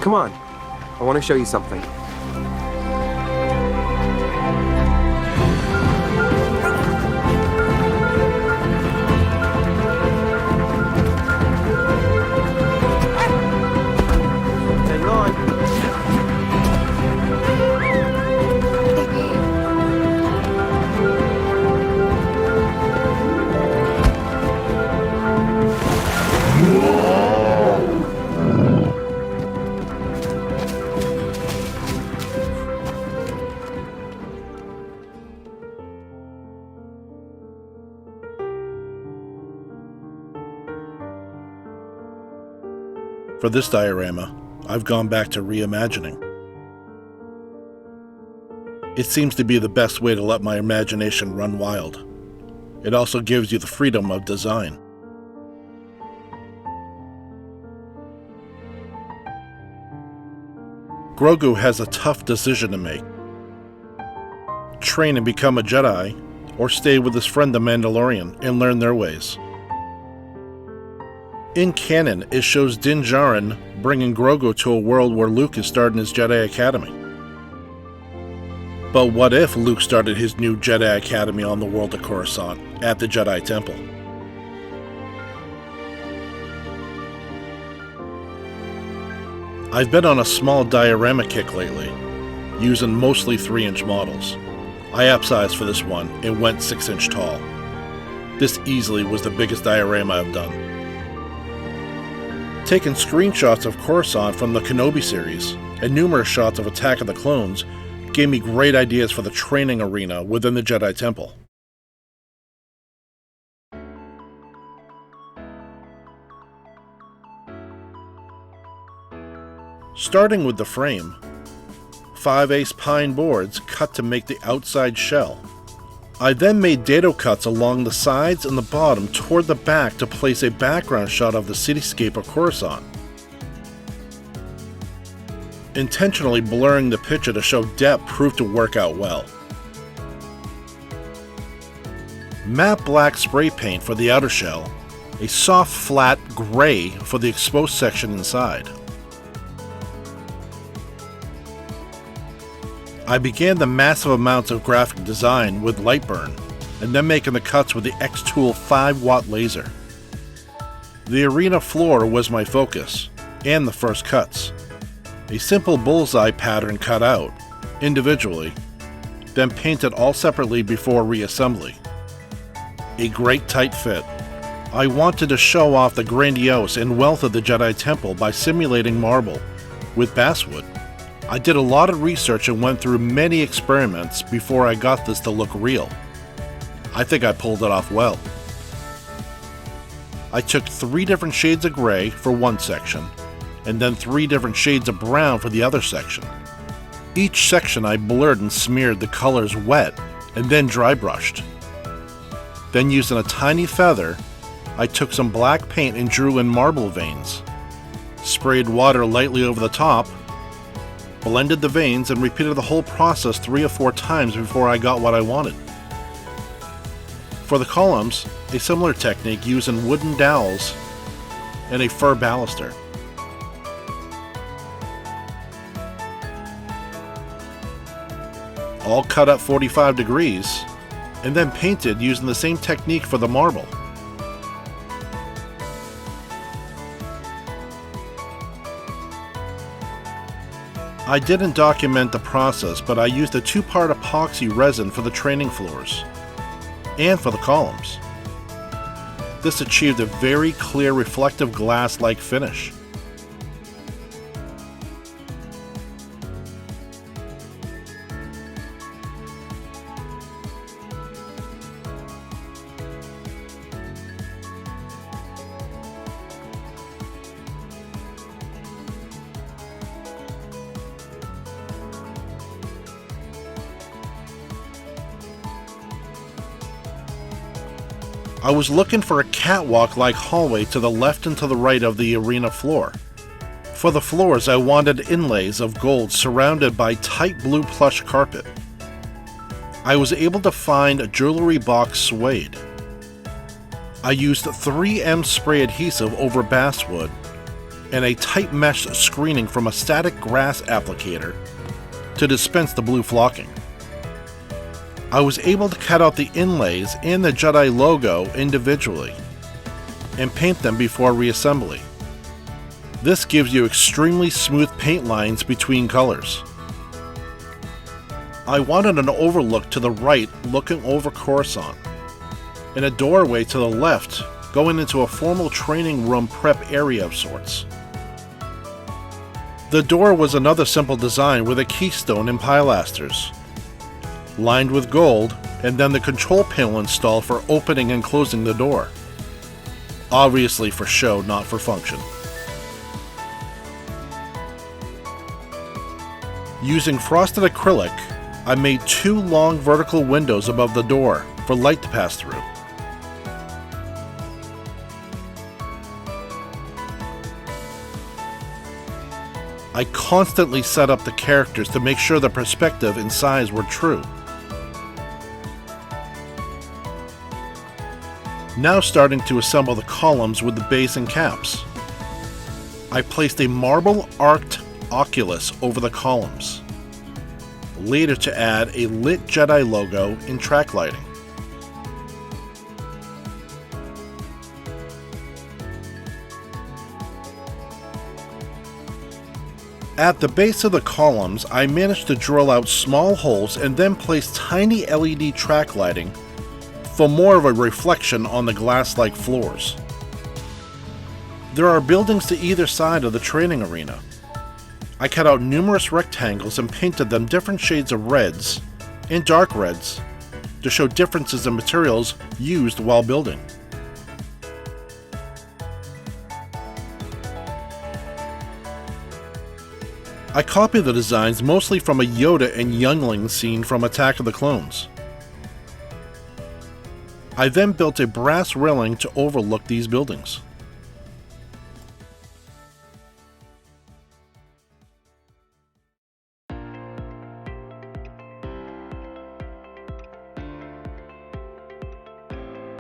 Come on, I want to show you something. Hang on. For this diorama, I've gone back to reimagining. It seems to be the best way to let my imagination run wild. It also gives you the freedom of design. Grogu has a tough decision to make. Train and become a Jedi, or stay with his friend the Mandalorian and learn their ways. In canon, it shows Din Djarin bringing Grogu to a world where Luke is starting his Jedi Academy. But what if Luke started his new Jedi Academy on the world of Coruscant, at the Jedi Temple? I've been on a small diorama kick lately, using mostly 3-inch models. I upsized for this one and went 6-inch tall. This easily was the biggest diorama I've done. Taking screenshots of Coruscant from the Kenobi series and numerous shots of Attack of the Clones gave me great ideas for the training arena within the Jedi Temple. Starting with the frame, 5/8 pine boards cut to make the outside shell. I then made dado cuts along the sides and the bottom toward the back to place a background shot of the cityscape of Coruscant. Intentionally blurring the picture to show depth proved to work out well. Matte black spray paint for the outer shell, a soft flat gray for the exposed section inside. I began the massive amounts of graphic design with Lightburn, and then making the cuts with the X-Tool 5-watt laser. The arena floor was my focus, and the first cuts. A simple bullseye pattern cut out, individually, then painted all separately before reassembly. A great tight fit. I wanted to show off the grandiose and wealth of the Jedi Temple by simulating marble with basswood. I did a lot of research and went through many experiments before I got this to look real. I think I pulled it off well. I took 3 different shades of gray for one section, and then 3 different shades of brown for the other section. Each section I blurred and smeared the colors wet and then dry brushed. Then using a tiny feather, I took some black paint and drew in marble veins. Sprayed water lightly over the top, blended the veins, and repeated the whole process 3 or 4 times before I got what I wanted. For the columns, a similar technique using wooden dowels and a fir baluster. All cut at 45 degrees, and then painted using the same technique for the marble. I didn't document the process, but I used a 2-part epoxy resin for the training floors and for the columns. This achieved a very clear reflective glass-like finish. I was looking for a catwalk-like hallway to the left and to the right of the arena floor. For the floors, I wanted inlays of gold surrounded by tight blue plush carpet. I was able to find a jewelry box suede. I used 3M spray adhesive over basswood and a tight mesh screening from a static grass applicator to dispense the blue flocking. I was able to cut out the inlays and the Jedi logo individually and paint them before reassembly. This gives you extremely smooth paint lines between colors. I wanted an overlook to the right looking over Coruscant, and a doorway to the left going into a formal training room prep area of sorts. The door was another simple design with a keystone and pilasters, lined with gold, and then the control panel installed for opening and closing the door. Obviously for show, not for function. Using frosted acrylic, I made 2 long vertical windows above the door for light to pass through. I constantly set up the characters to make sure the perspective and size were true. Now starting to assemble the columns with the base and caps. I placed a marble arced oculus over the columns, later to add a lit Jedi logo and track lighting. At the base of the columns, I managed to drill out small holes and then place tiny LED track lighting for more of a reflection on the glass-like floors. There are buildings to either side of the training arena. I cut out numerous rectangles and painted them different shades of reds and dark reds to show differences in materials used while building. I copied the designs mostly from a Yoda and Youngling scene from Attack of the Clones. I then built a brass railing to overlook these buildings.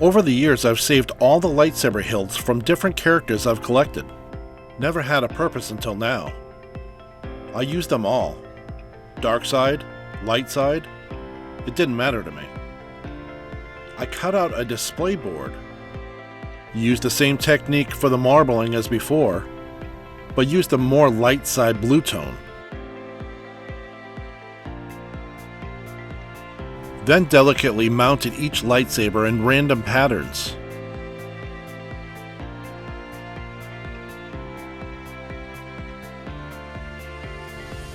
Over the years, I've saved all the lightsaber hilts from different characters I've collected. Never had a purpose until now. I used them all. Dark side, light side, it didn't matter to me. I cut out a display board, used the same technique for the marbling as before, but used a more light side blue tone. Then delicately mounted each lightsaber in random patterns.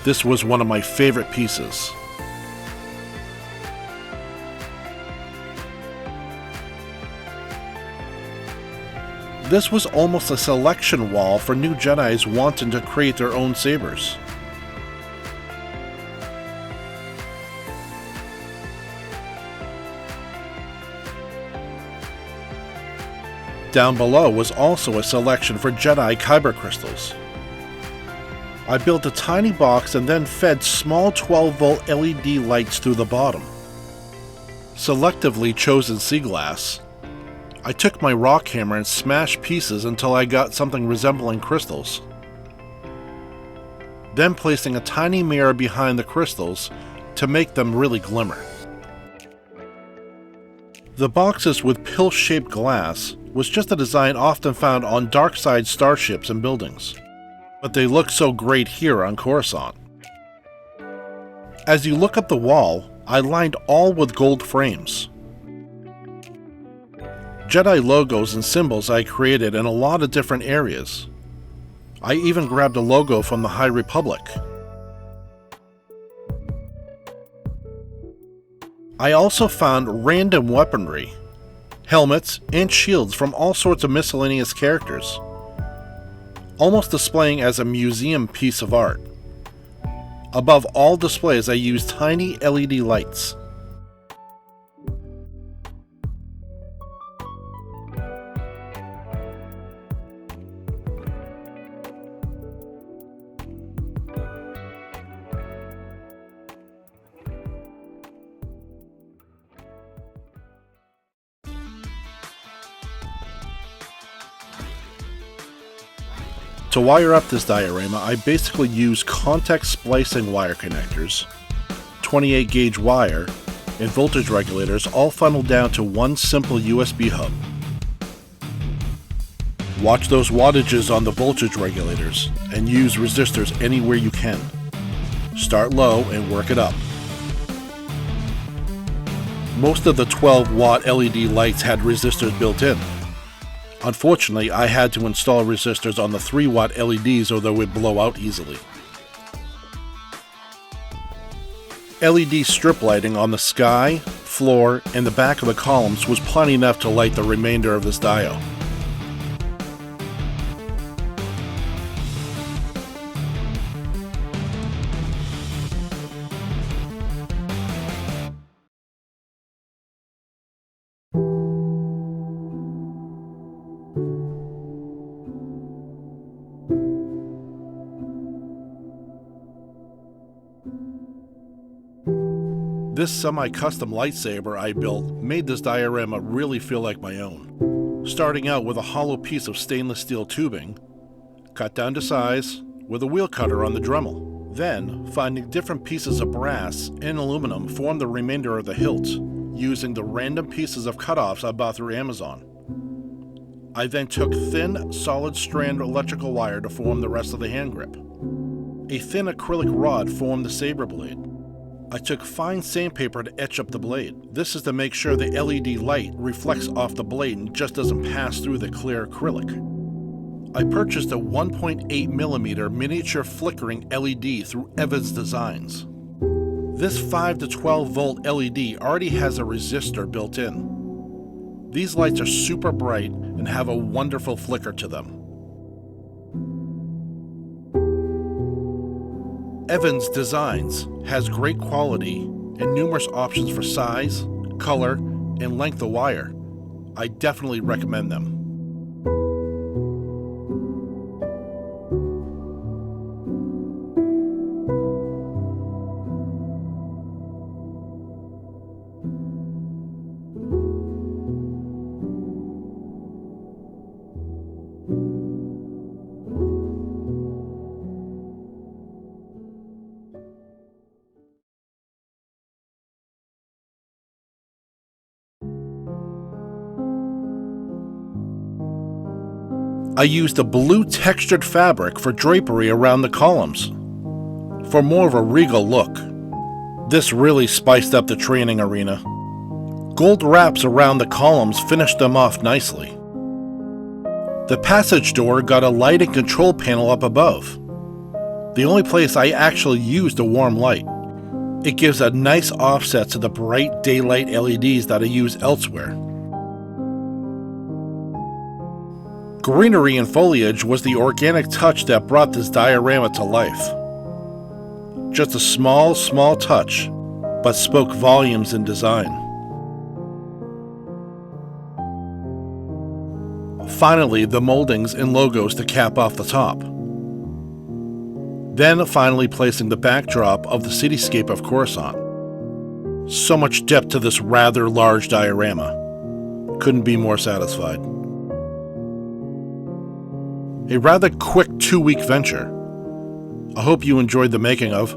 This was one of my favorite pieces. This was almost a selection wall for new Jedis wanting to create their own sabers. Down below was also a selection for Jedi Kyber crystals. I built a tiny box and then fed small 12-volt LED lights through the bottom. Selectively chosen sea glass. I took my rock hammer and smashed pieces until I got something resembling crystals. Then placing a tiny mirror behind the crystals to make them really glimmer. The boxes with pill-shaped glass was just a design often found on dark side starships and buildings, but they look so great here on Coruscant. As you look up the wall, I lined all with gold frames. Jedi logos and symbols I created in a lot of different areas. I even grabbed a logo from the High Republic. I also found random weaponry, helmets, and shields from all sorts of miscellaneous characters, almost displaying as a museum piece of art. Above all displays, I used tiny LED lights. To wire up this diorama, I basically use contact splicing wire connectors, 28 gauge wire, and voltage regulators all funneled down to one simple USB hub. Watch those wattages on the voltage regulators and use resistors anywhere you can. Start low and work it up. Most of the 12 watt LED lights had resistors built in. Unfortunately, I had to install resistors on the 3 watt LEDs or they would blow out easily. LED strip lighting on the sky, floor, and the back of the columns was plenty enough to light the remainder of this dio. This semi-custom lightsaber I built made this diorama really feel like my own. Starting out with a hollow piece of stainless steel tubing, cut down to size with a wheel cutter on the Dremel. Then, finding different pieces of brass and aluminum formed the remainder of the hilt, using the random pieces of cutoffs I bought through Amazon. I then took thin, solid strand electrical wire to form the rest of the hand grip. A thin acrylic rod formed the saber blade. I took fine sandpaper to etch up the blade. This is to make sure the LED light reflects off the blade and just doesn't pass through the clear acrylic. I purchased a 1.8mm miniature flickering LED through Evans Designs. This 5 to 12 volt LED already has a resistor built in. These lights are super bright and have a wonderful flicker to them. Evans Designs has great quality and numerous options for size, color, and length of wire. I definitely recommend them. I used a blue textured fabric for drapery around the columns, for more of a regal look. This really spiced up the training arena. Gold wraps around the columns finished them off nicely. The passage door got a light and control panel up above. The only place I actually used a warm light. It gives a nice offset to the bright daylight LEDs that I use elsewhere. Greenery and foliage was the organic touch that brought this diorama to life. Just a small touch, but spoke volumes in design. Finally, the moldings and logos to cap off the top. Then finally placing the backdrop of the cityscape of Coruscant. So much depth to this rather large diorama. Couldn't be more satisfied. A rather quick 2-week venture. I hope you enjoyed the making of.